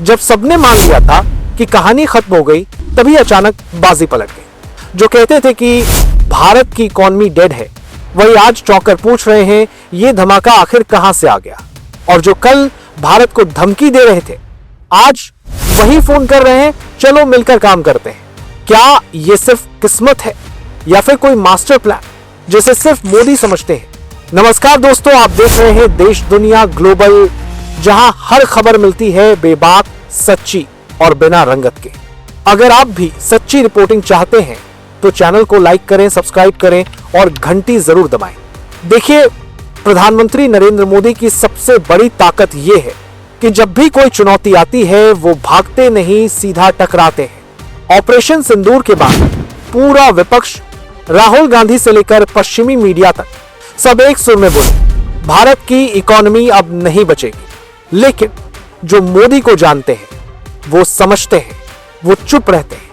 जब सबने मान लिया था कि कहानी खत्म हो गई, तभी अचानक बाजी पलट गई। जो कहते थे कि भारत की इकॉनमी डेड है, वही आज चौंकर पूछ रहे हैं ये धमाका आखिर कहां से आ गया। और जो कल भारत को धमकी दे रहे थे, आज वही फोन कर रहे हैं चलो मिलकर काम करते हैं। क्या ये सिर्फ किस्मत है या फिर कोई मास्टर प्लान जिसे सिर्फ मोदी समझते हैं? नमस्कार दोस्तों, आप देख रहे हैं देश दुनिया ग्लोबल, जहां हर खबर मिलती है बेबाक, सच्ची और बिना रंगत के। अगर आप भी सच्ची रिपोर्टिंग चाहते हैं तो चैनल को लाइक करें, सब्सक्राइब करें और घंटी जरूर दबाएं। देखिए, प्रधानमंत्री नरेंद्र मोदी की सबसे बड़ी ताकत यह है कि जब भी कोई चुनौती आती है वो भागते नहीं, सीधा टकराते हैं। ऑपरेशन सिंदूर के बाद पूरा विपक्ष, राहुल गांधी से लेकर पश्चिमी मीडिया तक, सब एक सुर में बोले भारत की इकोनॉमी अब नहीं बचेगी। लेकिन जो मोदी को जानते हैं, वो समझते हैं, वो चुप रहते हैं,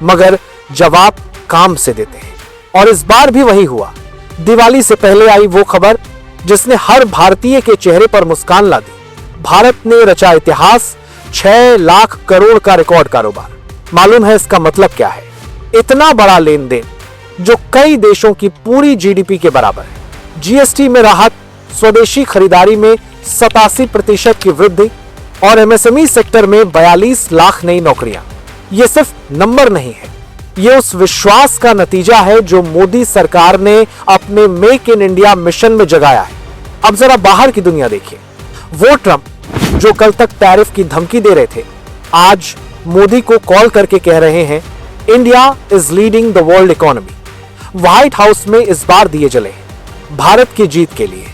मगर जवाब काम से देते हैं। और इस बार भी वही हुआ। दिवाली से पहले आई वो खबर जिसने हर भारतीय के चेहरे पर मुस्कान ला दी। भारत ने रचा इतिहास, 6 लाख करोड़ का रिकॉर्ड कारोबार। मालूम है इसका मतलब क्या है? इतना बड़ा लेन देन जो कई देशों की पूरी जीडीपी के बराबर है। जीएसटी में राहत, स्वदेशी खरीदारी में 87% की वृद्धि और एमएसएमई सेक्टर में 42 लाख नई नौकरियां। ये सिर्फ नंबर नहीं है, ये उस विश्वास का नतीजा है जो मोदी सरकार ने अपने मेक इन इंडिया मिशन में जगाया है। अब जरा बाहर की दुनिया देखिए। वो ट्रंप जो कल तक टैरिफ की धमकी दे रहे थे, आज मोदी को कॉल करके कह रहे हैं India is leading the world economy. White house में इस बार दिए जले हैं भारत की जीत के लिए।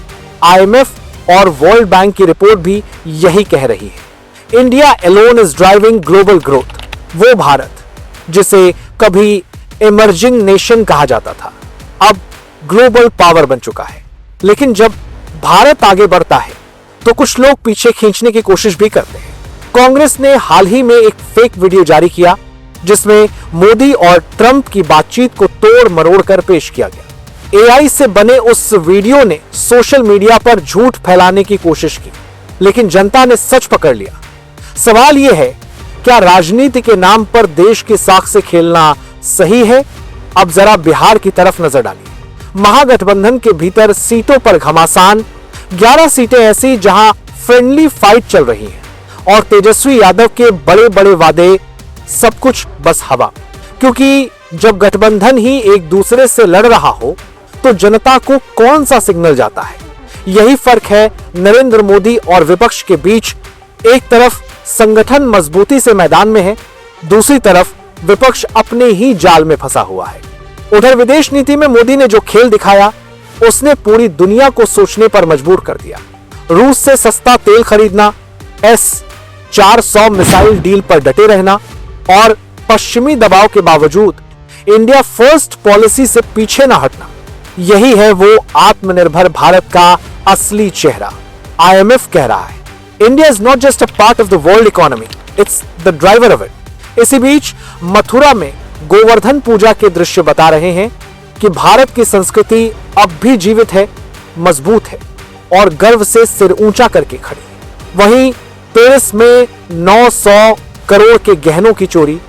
आईएमएफ और वर्ल्ड बैंक की रिपोर्ट भी यही कह रही है। India alone is driving global growth. वो भारत जिसे कभी इमर्जिंग नेशन कहा जाता था, अब ग्लोबल पावर बन चुका है। लेकिन जब भारत आगे बढ़ता है तो कुछ लोग पीछे खींचने की कोशिश भी करते हैं। कांग्रेस ने हाल ही में एक फेक वीडियो जारी किया जिसमें मोदी और ट्रंप की बातचीत को तोड़ मरोड़ कर पेश किया गया। एआई से बने उस वीडियो ने सोशल मीडिया पर झूठ फैलाने की कोशिश की, लेकिन जनता ने सच पकड़ लिया। सवाल यह है, क्या राजनीति के नाम पर देश की साख से खेलना सही है? अब जरा बिहार की तरफ नजर डालिए। महागठबंधन के भीतर सीटों पर घमासान, 11 सीटें ऐसी जहां फ्रेंडली फाइट चल रही है और तेजस्वी यादव के बड़े बड़े वादे, सब कुछ बस हवा। क्योंकि जब गठबंधन ही एक दूसरे से लड़ रहा हो तो जनता को कौन सा सिग्नल जाता है? यही फर्क है नरेंद्र मोदी और विपक्ष के बीच। एक तरफ संगठन मजबूती से मैदान में है, दूसरी तरफ विपक्ष अपने ही जाल में फंसा हुआ है। उधर विदेश नीति में मोदी ने जो खेल दिखाया, उसने पूरी दुनिया को सोचने पर मजबूर कर दिया। रूस से सस्ता तेल खरीदना, S-400 मिसाइल डील पर डटे रहना और पश्चिमी दबाव के बावजूद इंडिया फर्स्ट पॉलिसी से पीछे न हटना, यही है वो आत्मनिर्भर भारत का असली चेहरा। आईएमएफ कह रहा है India is not just a part of the world economy, it's the driver of it. इसी बीच मथुरा में गोवर्धन पूजा के दृश्य बता रहे हैं कि भारत की संस्कृति अब भी जीवित है, मजबूत है और गर्व से सिर ऊंचा करके खड़ी है। वहीं पेरिस में 900 करोड़ के गहनों की चोरी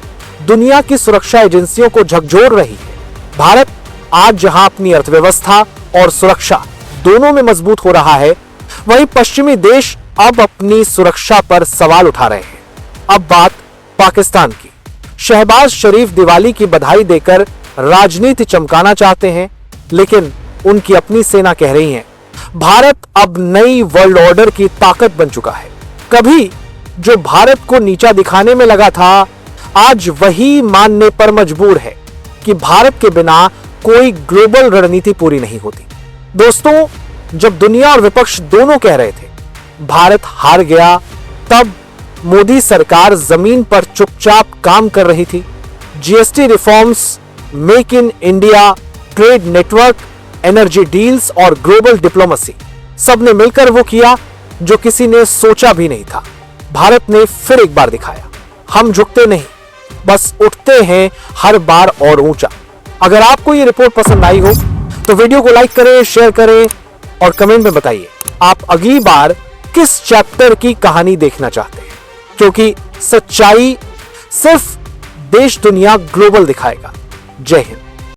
दुनिया की सुरक्षा एजेंसियों को झकझोर रही है। भारत आज जहां अपनी अर्थव्यवस्था और सुरक्षा दोनों में मजबूत हो रहा है, वहीं पश्चिमी देश अब अपनी सुरक्षा पर सवाल उठा रहे हैं। अब बात पाकिस्तान की। शहबाज शरीफ दिवाली की बधाई देकर राजनीति चमकाना चाहते हैं, लेकिन उनकी अपनी सेना कह रही है भारत अब नई वर्ल्ड ऑर्डर की ताकत बन चुका है। कभी जो भारत को नीचा दिखाने में लगा था, आज वही मानने पर मजबूर है कि भारत के बिना कोई ग्लोबल रणनीति पूरी नहीं होती। दोस्तों, जब दुनिया और विपक्ष दोनों कह रहे थे भारत हार गया, तब मोदी सरकार जमीन पर चुपचाप काम कर रही थी। GST reforms, make in India, trade network, energy deals और ग्लोबल डिप्लोमेसी, सबने मिलकर वो किया जो किसी ने सोचा भी नहीं था। भारत ने फिर एक बार दिखाया, हम झुकते नहीं, बस उठते हैं हर बार और ऊंचा। अगर आपको ये रिपोर्ट पसंद आई हो तो वीडियो को लाइक करें, शेयर करें और कमेंट में बताइए आप अगली बार किस चैप्टर की कहानी देखना चाहते हैं। क्योंकि सच्चाई सिर्फ देश दुनिया ग्लोबल दिखाएगा। जय हिंद।